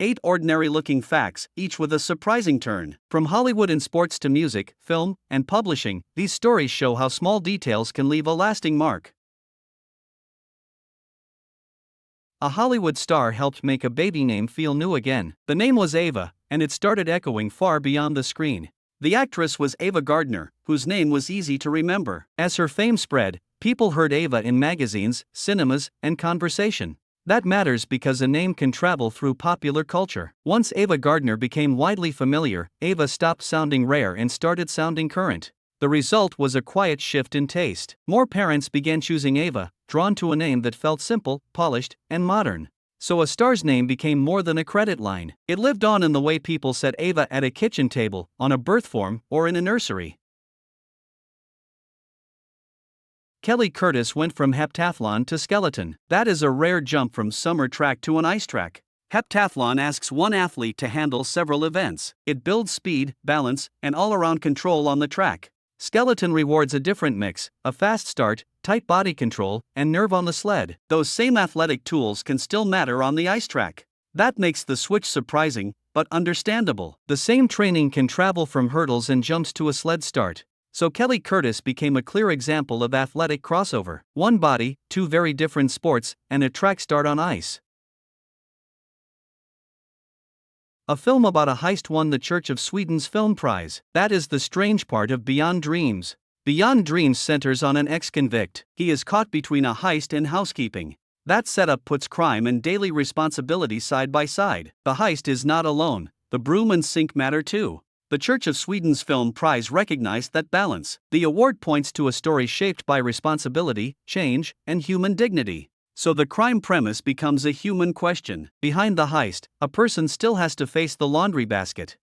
8 ordinary-looking facts, each with a surprising turn. From Hollywood and sports to music, film, and publishing, these stories show how small details can leave a lasting mark. A Hollywood star helped make a baby name feel new again. The name was Ava, and it started echoing far beyond the screen. The actress was Ava Gardner, whose name was easy to remember. As her fame spread, people heard Ava in magazines, cinemas, and conversation. That matters because a name can travel through popular culture. Once Ava Gardner became widely familiar, Ava stopped sounding rare and started sounding current. The result was a quiet shift in taste. More parents began choosing Ava, drawn to a name that felt simple, polished, and modern. So a star's name became more than a credit line. It lived on in the way people said Ava at a kitchen table, on a birth form, or in a nursery. Kelly Curtis went from heptathlon to skeleton. That is a rare jump from summer track to an ice track. Heptathlon asks one athlete to handle several events. It builds speed, balance, and all-around control on the track. Skeleton rewards a different mix: a fast start, tight body control, and nerve on the sled. Those same athletic tools can still matter on the ice track. That makes the switch surprising, but understandable. The same training can travel from hurdles and jumps to a sled start. So Kelly Curtis became a clear example of athletic crossover. One body, two very different sports, and a track start on ice. A film about a heist won the Church of Sweden's Film Prize. That is the strange part of Beyond Dreams. Beyond Dreams centers on an ex-convict. He is caught between a heist and housekeeping. That setup puts crime and daily responsibility side by side. The heist is not alone. The broom and sink matter too. The Church of Sweden's Film Prize recognized that balance. The award points to a story shaped by responsibility, change, and human dignity. So the crime premise becomes a human question. Behind the heist, a person still has to face the laundry basket.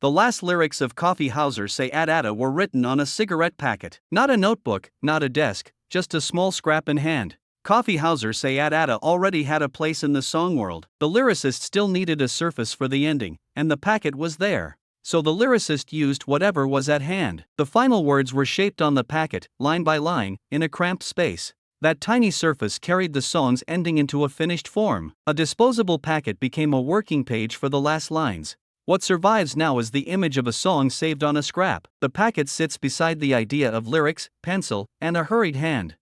The last lyrics of Coffee Hauser Say At were written on a cigarette packet. Not a notebook, not a desk, just a small scrap in hand. Coffee Hauser Say At already had a place in the song world. The lyricist still needed a surface for the ending, and the packet was there. So the lyricist used whatever was at hand. The final words were shaped on the packet, line by line, in a cramped space. That tiny surface carried the song's ending into a finished form. A disposable packet became a working page for the last lines. What survives now is the image of a song saved on a scrap. The packet sits beside the idea of lyrics, pencil, and a hurried hand.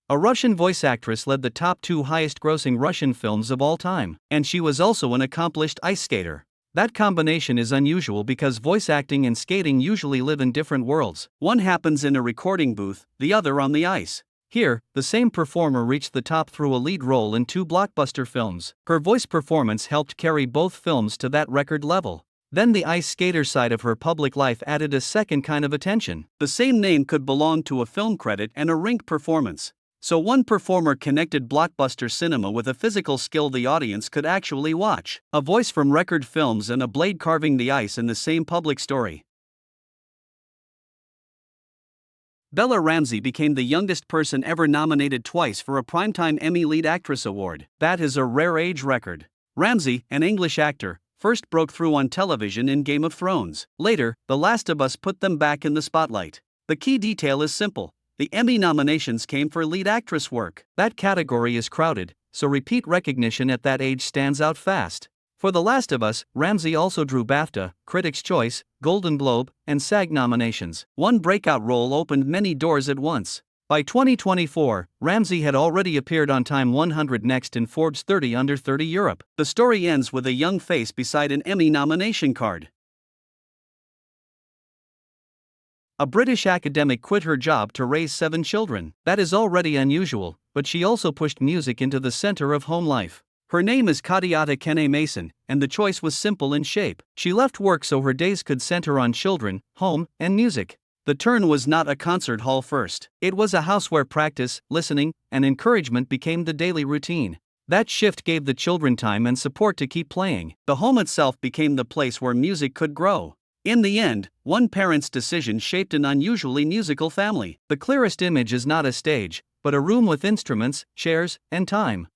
A Russian voice actress led the top 2 highest-grossing Russian films of all time, and she was also an accomplished ice skater. That combination is unusual because voice acting and skating usually live in different worlds. One happens in a recording booth, the other on the ice. Here, the same performer reached the top through a lead role in 2 blockbuster films. Her voice performance helped carry both films to that record level. Then the ice skater side of her public life added a second kind of attention. The same name could belong to a film credit and a rink performance. So one performer connected blockbuster cinema with a physical skill the audience could actually watch. A voice from record films and a blade carving the ice in the same public story. Bella Ramsey became the youngest person ever nominated twice for a Primetime Emmy Lead Actress Award. That is a rare age record. Ramsey, an English actor, first broke through on television in Game of Thrones. Later, The Last of Us put them back in the spotlight. The key detail is simple. The Emmy nominations came for lead actress work. That category is crowded, so repeat recognition at that age stands out fast. For The Last of Us, Ramsey also drew BAFTA, Critics' Choice, Golden Globe, and SAG nominations. One breakout role opened many doors at once. By 2024, Ramsey had already appeared on Time 100 Next in Forbes 30 Under 30 Europe. The story ends with a young face beside an Emmy nomination card. A British academic quit her job to raise 7 children. That is already unusual, but she also pushed music into the center of home life. Her name is Kadiatu Kanneh-Mason, and the choice was simple in shape. She left work so her days could center on children, home, and music. The turn was not a concert hall first. It was a house where practice, listening, and encouragement became the daily routine. That shift gave the children time and support to keep playing. The home itself became the place where music could grow. In the end, one parent's decision shaped an unusually musical family. The clearest image is not a stage, but a room with instruments, chairs, and time.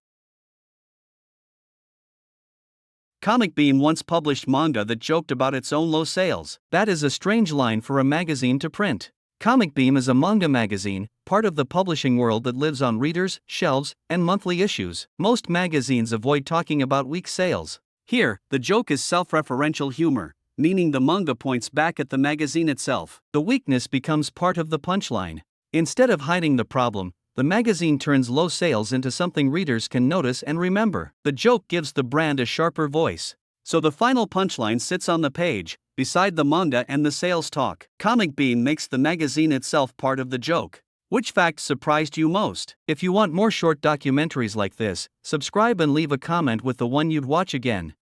Comic Beam once published manga that joked about its own low sales. That is a strange line for a magazine to print. Comic Beam is a manga magazine, part of the publishing world that lives on readers, shelves, and monthly issues. Most magazines avoid talking about weak sales. Here, the joke is self-referential humor, meaning the manga points back at the magazine itself. The weakness becomes part of the punchline. Instead of hiding the problem, the magazine turns low sales into something readers can notice and remember. The joke gives the brand a sharper voice. So the final punchline sits on the page, beside the manga and the sales talk. Comic Bean makes the magazine itself part of the joke. Which fact surprised you most? If you want more short documentaries like this, subscribe and leave a comment with the one you'd watch again.